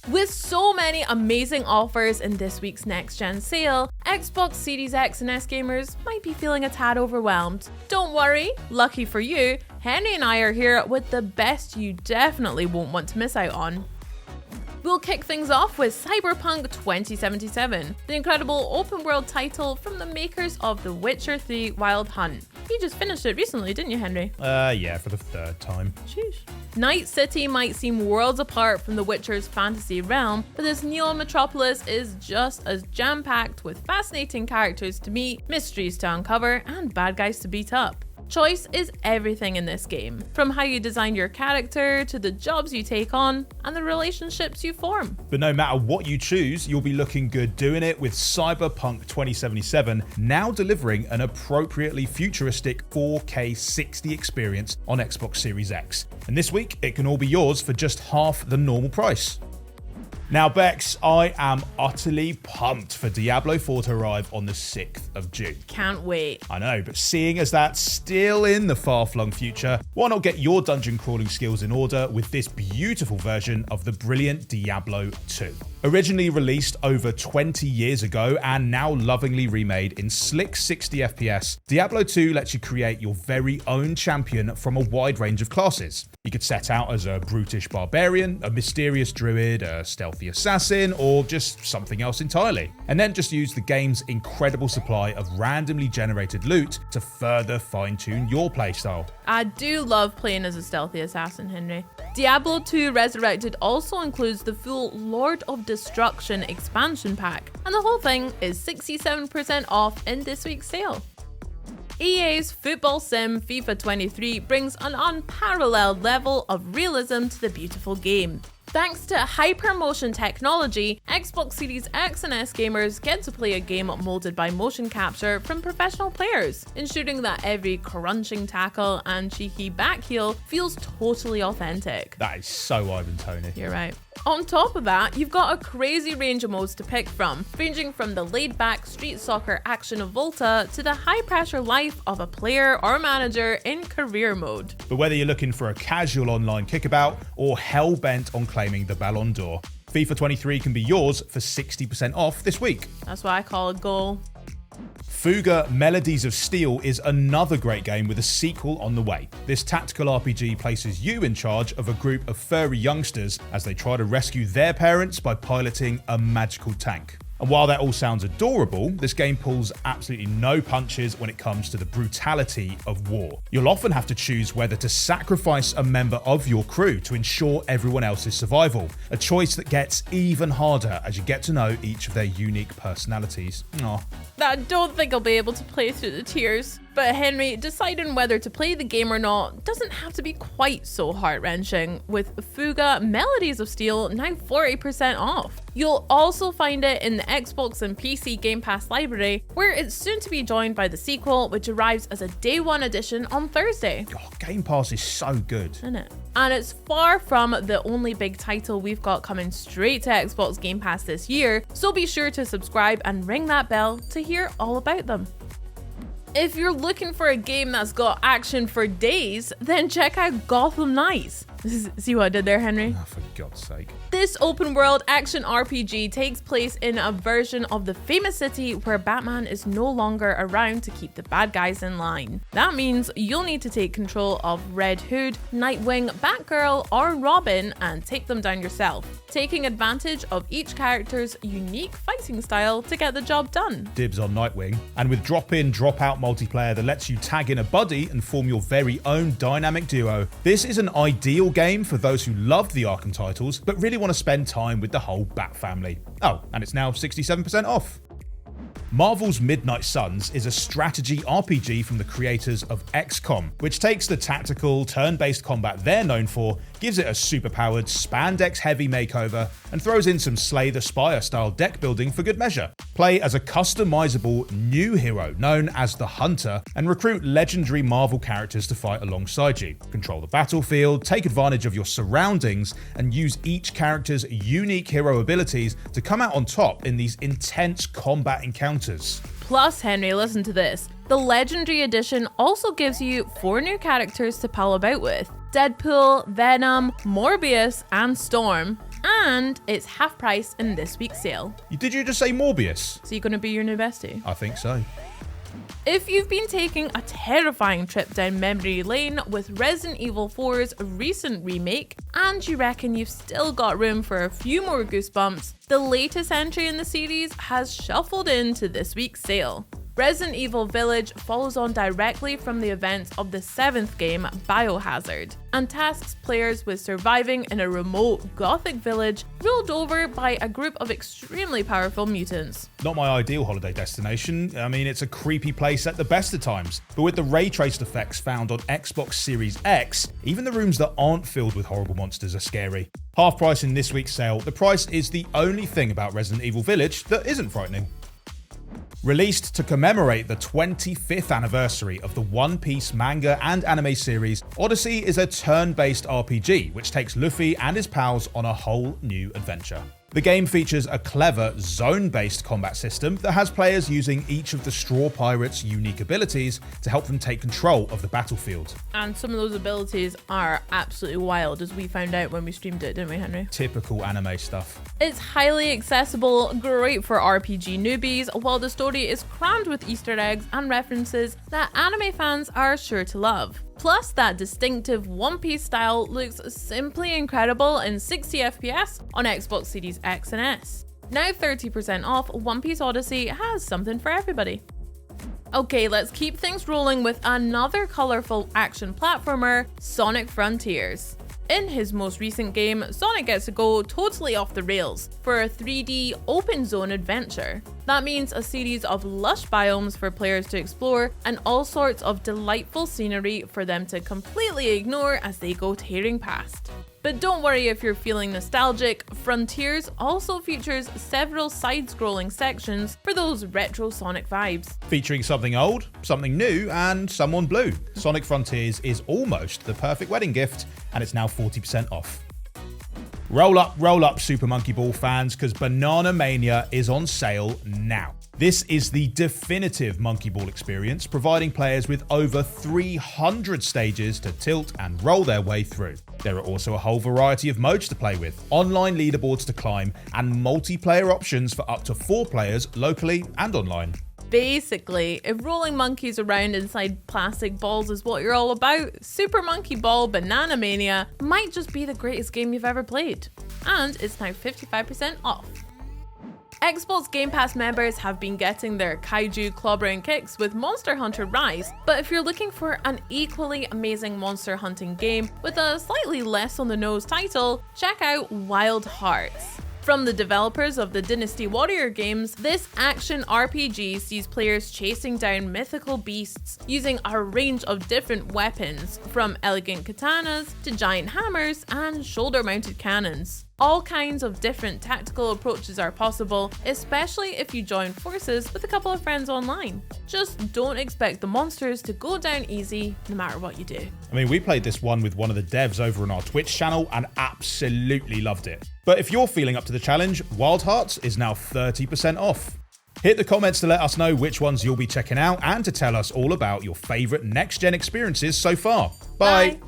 With so many amazing offers in this week's next-gen sale, Xbox Series X and S gamers might be feeling a tad overwhelmed. Don't worry, lucky for you, Henry and I are here with the best you definitely won't want to miss out on. We'll kick things off with Cyberpunk 2077, the incredible open-world title from the makers of The Witcher 3 Wild Hunt. You just finished it recently, didn't you, Henry? Yeah, for the third time. Sheesh. Night City might seem worlds apart from The Witcher's fantasy realm, but this neon metropolis is just as jam-packed with fascinating characters to meet, mysteries to uncover, and bad guys to beat up. Choice is everything in this game, from how you design your character to the jobs you take on and the relationships you form. But no matter what you choose, you'll be looking good doing it with Cyberpunk 2077 now delivering an appropriately futuristic 4K 60 experience on Xbox Series X. And this week, it can all be yours for just half the normal price. Now, Bex, I am utterly pumped for Diablo 4 to arrive on the 6th of June. Can't wait. I know, but seeing as that's still in the far-flung future, why not get your dungeon crawling skills in order with this beautiful version of the brilliant Diablo 2? Originally released over 20 years ago and now lovingly remade in slick 60 FPS, Diablo 2 lets you create your very own champion from a wide range of classes. You could set out as a brutish barbarian, a mysterious druid, a stealthy assassin, or just something else entirely. And then just use the game's incredible supply of randomly generated loot to further fine-tune your playstyle. I do love playing as a stealthy assassin, Henry. Diablo 2 Resurrected also includes the full Lord of Destruction expansion pack, and the whole thing is 67% off in this week's sale. EA's football sim FIFA 23 brings an unparalleled level of realism to the beautiful game. Thanks to hypermotion technology, Xbox Series X and S gamers get to play a game molded by motion capture from professional players, ensuring that every crunching tackle and cheeky back heel feels totally authentic. That is so Ivan Toney. You're right. On top of that, you've got a crazy range of modes to pick from, ranging from the laid-back street soccer action of Volta to the high-pressure life of a player or manager in career mode. But whether you're looking for a casual online kickabout or hell-bent on claiming the Ballon d'Or, FIFA 23 can be yours for 60% off this week. That's what I call a goal. Fuga Melodies of Steel is another great game with a sequel on the way. This tactical RPG places you in charge of a group of furry youngsters as they try to rescue their parents by piloting a magical tank. And while that all sounds adorable, this game pulls absolutely no punches when it comes to the brutality of war. You'll often have to choose whether to sacrifice a member of your crew to ensure everyone else's survival, a choice that gets even harder as you get to know each of their unique personalities. Aww. I don't think I'll be able to play through the tears. But Henry, deciding whether to play the game or not doesn't have to be quite so heart-wrenching, with Fuga Melodies of Steel now 40% off. You'll also find it in the Xbox and PC Game Pass library, where it's soon to be joined by the sequel, which arrives as a Day 1 edition on Thursday. Oh, Game Pass is so good. Isn't it? And it's far from the only big title we've got coming straight to Xbox Game Pass this year, so be sure to subscribe and ring that bell to hear all about them. If you're looking for a game that's got action for days, then check out Gotham Knights. See what I did there, Henry? Oh, for God's sake. This open-world action RPG takes place in a version of the famous city where Batman is no longer around to keep the bad guys in line. That means you'll need to take control of Red Hood, Nightwing, Batgirl, or Robin and take them down yourself, taking advantage of each character's unique fighting style to get the job done. Dibs on Nightwing. And with drop-in, drop-out multiplayer that lets you tag in a buddy and form your very own dynamic duo, this is an ideal game for those who loved the Arkham titles but really want to spend time with the whole Bat family. Oh, and it's now 67% off. Marvel's Midnight Suns is a strategy RPG from the creators of XCOM, which takes the tactical, turn-based combat they're known for, gives it a superpowered, spandex-heavy makeover, and throws in some Slay the Spire-style deck building for good measure. Play as a customizable new hero known as the Hunter, and recruit legendary Marvel characters to fight alongside you. Control the battlefield, take advantage of your surroundings, and use each character's unique hero abilities to come out on top in these intense combat encounters. Plus, Henry, listen to this. The Legendary Edition also gives you 4 new characters to pal about with: Deadpool, Venom, Morbius, and Storm. and it's half price in this week's sale. Did you just say Morbius? So you're going to be your new bestie? I think so. If you've been taking a terrifying trip down memory lane with Resident Evil 4's recent remake, and you reckon you've still got room for a few more goosebumps, the latest entry in the series has shuffled into this week's sale. Resident Evil Village follows on directly from the events of the 7th game, Biohazard, and tasks players with surviving in a remote Gothic village ruled over by a group of extremely powerful mutants. Not my ideal holiday destination. I mean, it's a creepy place at the best of times. But with the ray traced effects found on Xbox Series X, even the rooms that aren't filled with horrible monsters are scary. Half price in this week's sale, the price is the only thing about Resident Evil Village that isn't frightening. Released to commemorate the 25th anniversary of the One Piece manga and anime series, Odyssey is a turn-based RPG which takes Luffy and his pals on a whole new adventure. The game features a clever zone-based combat system that has players using each of the Straw Pirates' unique abilities to help them take control of the battlefield. And some of those abilities are absolutely wild, as we found out when we streamed it, didn't we, Henry? Typical anime stuff. It's highly accessible, great for RPG newbies, while the story is crammed with Easter eggs and references that anime fans are sure to love. Plus, that distinctive One Piece style looks simply incredible in 60 FPS on Xbox Series X and S. Now 30% off, One Piece Odyssey has something for everybody. Okay, let's keep things rolling with another colourful action platformer, Sonic Frontiers. In his most recent game, Sonic gets to go totally off the rails for a 3D open zone adventure. That means a series of lush biomes for players to explore and all sorts of delightful scenery for them to completely ignore as they go tearing past. But don't worry if you're feeling nostalgic, Frontiers also features several side-scrolling sections for those retro Sonic vibes. Featuring something old, something new, and someone blue, Sonic Frontiers is almost the perfect wedding gift, and it's now 40% off. Roll up, Super Monkey Ball fans, because Banana Mania is on sale now. This is the definitive Monkey Ball experience, providing players with over 300 stages to tilt and roll their way through. There are also a whole variety of modes to play with, online leaderboards to climb, and multiplayer options for up to 4 players locally and online. Basically, if rolling monkeys around inside plastic balls is what you're all about, Super Monkey Ball Banana Mania might just be the greatest game you've ever played. And it's now 55% off. Xbox Game Pass members have been getting their kaiju clobbering kicks with Monster Hunter Rise, but if you're looking for an equally amazing monster hunting game with a slightly less on the nose title, check out Wild Hearts. From the developers of the Dynasty Warrior games, this action RPG sees players chasing down mythical beasts using a range of different weapons, from elegant katanas to giant hammers and shoulder-mounted cannons. All kinds of different tactical approaches are possible, especially if you join forces with a couple of friends online. Just don't expect the monsters to go down easy no matter what you do. I mean, we played this one with one of the devs over on our Twitch channel and absolutely loved it. But if you're feeling up to the challenge, Wild Hearts is now 30% off. Hit the comments to let us know which ones you'll be checking out and to tell us all about your favourite next-gen experiences so far. Bye. Bye.